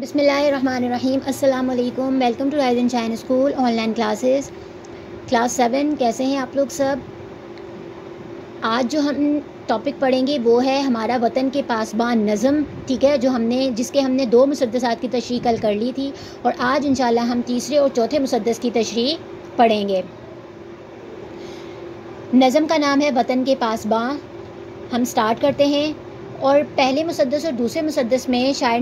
بسم اللہ الرحمن الرحیم۔ السلام علیکم، welcome to Rise and Shine school online classes, class 7۔ کیسے ہیں آپ لوگ سب؟ آج جو ہم ٹاپک پڑھیں گے وہ ہے ہمارا وطن کے پاسبان نظم، ٹھیک ہے، جس کے ہم نے 2 مسدسات کی تشریح کل کر لی تھی، اور آج انشاءاللہ ہم تیسرے اور چوتھے مسدس کی تشریح پڑھیں گے۔ نظم کا نام ہے وطن کے پاسبان۔ ہم سٹارٹ کرتے ہیں۔ اور پہلے مسدس اور دوسرے مسدس میں شاعر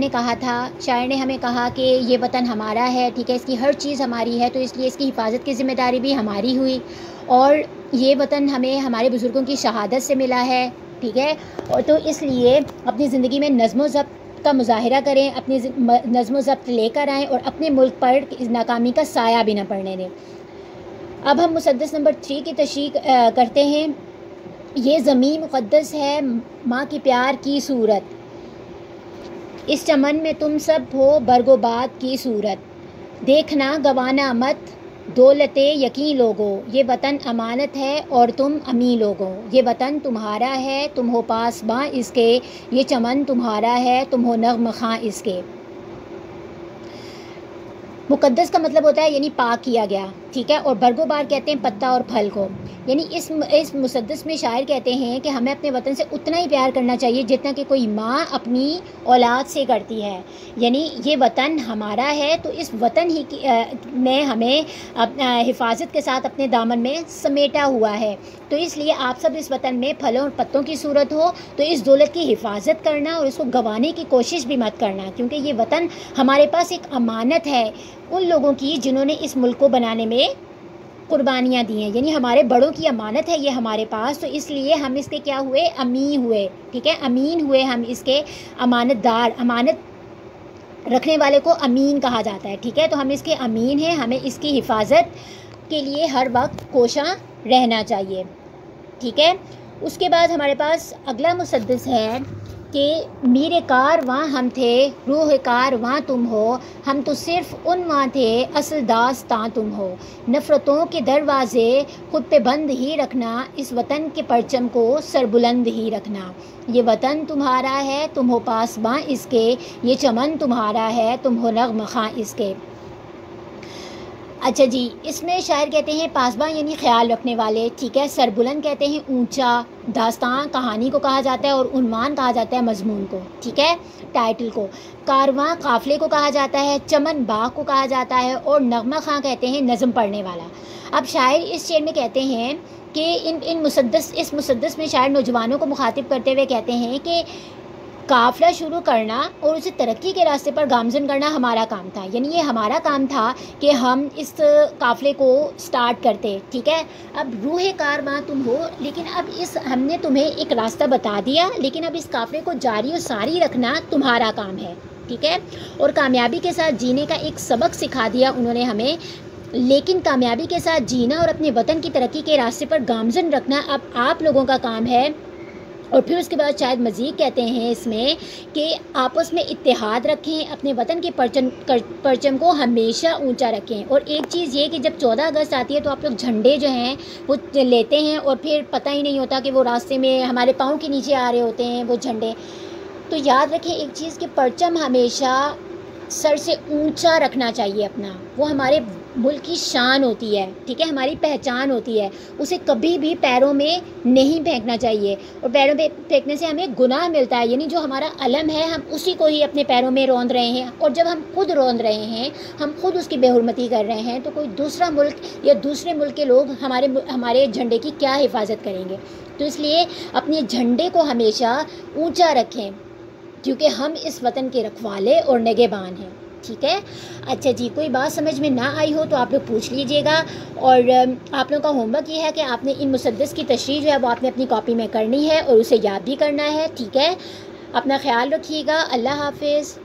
نے ہمیں کہا کہ یہ وطن ہمارا ہے، ٹھیک ہے، اس کی ہر چیز ہماری ہے، تو اس لیے اس کی حفاظت کی ذمہ داری بھی ہماری ہوئی، اور یہ وطن ہمیں ہمارے بزرگوں کی شہادت سے ملا ہے، ٹھیک ہے، اور تو اس لیے اپنی زندگی میں نظم و ضبط کا مظاہرہ کریں، اپنی نظم و ضبط لے کر آئیں، اور اپنے ملک پر ناکامی کا سایہ بھی نہ پڑنے دیں۔ اب ہم مسدس نمبر 3 کی تشریح کرتے ہیں۔ یہ زمین مقدس ہے ماں کی پیار کی صورت، اس چمن میں تم سب ہو برگ و باد کی صورت، دیکھنا گوانا مت دولت یقین لوگو، یہ وطن امانت ہے اور تم امین لوگو، یہ وطن تمہارا ہے تم ہو پاسباں اس کے، یہ چمن تمہارا ہے تم ہو نغمہ خواں اس کے۔ مقدس کا مطلب ہوتا ہے یعنی پاک کیا گیا، ٹھیک ہے، اور برگ و بار کہتے ہیں پتا اور پھل کو۔ یعنی اس مسدس میں شاعر کہتے ہیں کہ ہمیں اپنے وطن سے اتنا ہی پیار کرنا چاہیے جتنا کہ کوئی ماں اپنی اولاد سے کرتی ہے۔ یعنی یہ وطن ہمارا ہے تو اس وطن ہی نے ہمیں حفاظت کے ساتھ اپنے دامن میں سمیٹا ہوا ہے، تو اس لیے آپ سب اس وطن میں پھلوں اور پتوں کی صورت ہو تو اس دولت کی حفاظت کرنا اور اس کو گنوانے کی کوشش بھی مت کرنا، کیونکہ یہ وطن ہمارے پاس ایک امانت ہے ان لوگوں کی جنہوں نے اس ملک کو بنانے میں قربانیاں دی ہیں، یعنی ہمارے بڑوں کی امانت ہے یہ ہمارے پاس، تو اس لیے ہم اس کے کیا ہوئے؟ امین ہوئے، ٹھیک ہے، امین ہوئے ہم اس کے امانت دار۔ امانت رکھنے والے کو امین کہا جاتا ہے، ٹھیک ہے، تو ہم اس کے امین ہیں، ہمیں اس کی حفاظت کے لیے ہر وقت کوشاں رہنا چاہیے، ٹھیک ہے۔ اس کے بعد ہمارے پاس اگلا مسدس ہے کہ میر کارواں ہم تھے روح کارواں تم ہو، ہم تو صرف عنواں تھے اصل داستاں تم ہو، نفرتوں کے دروازے خود پہ بند ہی رکھنا، اس وطن کے پرچم کو سربلند ہی رکھنا، یہ وطن تمہارا ہے تم ہو پاسباں اس کے، یہ چمن تمہارا ہے تم ہو نغمہ خواں اس کے۔ اچھا جی، اس میں شاعر کہتے ہیں پاسباں یعنی خیال رکھنے والے، ٹھیک ہے، سربلند کہتے ہیں اونچا، داستان کہانی کو کہا جاتا ہے، اور عنوان کہا جاتا ہے مضمون کو، ٹھیک ہے، ٹائٹل کو، کارواں قافلے کو کہا جاتا ہے، چمن باغ کو کہا جاتا ہے، اور نغمہ خواں کہتے ہیں نظم پڑھنے والا۔ اب شاعر اس شعر میں کہتے ہیں کہ اس مسدس میں شاعر نوجوانوں کو مخاطب کرتے ہوئے کہتے ہیں کہ قافلہ شروع کرنا اور اسے ترقی کے راستے پر گامزن کرنا ہمارا کام تھا، یعنی یہ ہمارا کام تھا کہ ہم اس قافلے کو سٹارٹ کرتے، ٹھیک ہے۔ اب روح کارواں تم ہو، لیکن اب ہم نے تمہیں ایک راستہ بتا دیا، لیکن اب اس قافلے کو جاری و ساری رکھنا تمہارا کام ہے، ٹھیک ہے، اور کامیابی کے ساتھ جینے کا ایک سبق سکھا دیا انہوں نے ہمیں، لیکن کامیابی کے ساتھ جینا اور اپنے وطن کی ترقی کے راستے پر گامزن رکھنا اب آپ لوگوں کا کام ہے۔ اور پھر اس کے بعد شاید مزید کہتے ہیں اس میں کہ آپس میں اتحاد رکھیں، اپنے وطن کے پرچم کو ہمیشہ اونچا رکھیں، اور ایک چیز یہ کہ جب 14 اگست آتی ہے تو آپ لوگ جھنڈے جو ہیں وہ لیتے ہیں، اور پھر پتہ ہی نہیں ہوتا کہ وہ راستے میں ہمارے پاؤں کے نیچے آ رہے ہوتے ہیں وہ جھنڈے، تو یاد رکھیں ایک چیز کہ پرچم ہمیشہ سر سے اونچا رکھنا چاہیے اپنا، وہ ہمارے ملک کی شان ہوتی ہے، ٹھیک ہے، ہماری پہچان ہوتی ہے، اسے کبھی بھی پیروں میں نہیں پھینکنا چاہیے، اور پیروں پہ پھینکنے سے ہمیں گناہ ملتا ہے، یعنی جو ہمارا علم ہے ہم اسی کو ہی اپنے پیروں میں روند رہے ہیں، اور جب ہم خود روند رہے ہیں، ہم خود اس کی بے حرمتی کر رہے ہیں، تو کوئی دوسرا ملک یا دوسرے ملک کے لوگ ہمارے جھنڈے کی کیا حفاظت کریں گے؟ تو اس لیے اپنے جھنڈے کو ہمیشہ اونچا رکھیں، کیونکہ ہم اس وطن کے رکھوالے اور نگہبان ہیں، ٹھیک ہے۔ اچھا جی، کوئی بات سمجھ میں نہ آئی ہو تو آپ لوگ پوچھ لیجئے گا، اور آپ لوگوں کا ہوم ورک یہ ہے کہ آپ نے ان مسدس کی تشریح جو ہے وہ آپ نے اپنی کاپی میں کرنی ہے اور اسے یاد بھی کرنا ہے، ٹھیک ہے۔ اپنا خیال رکھیے گا، اللہ حافظ۔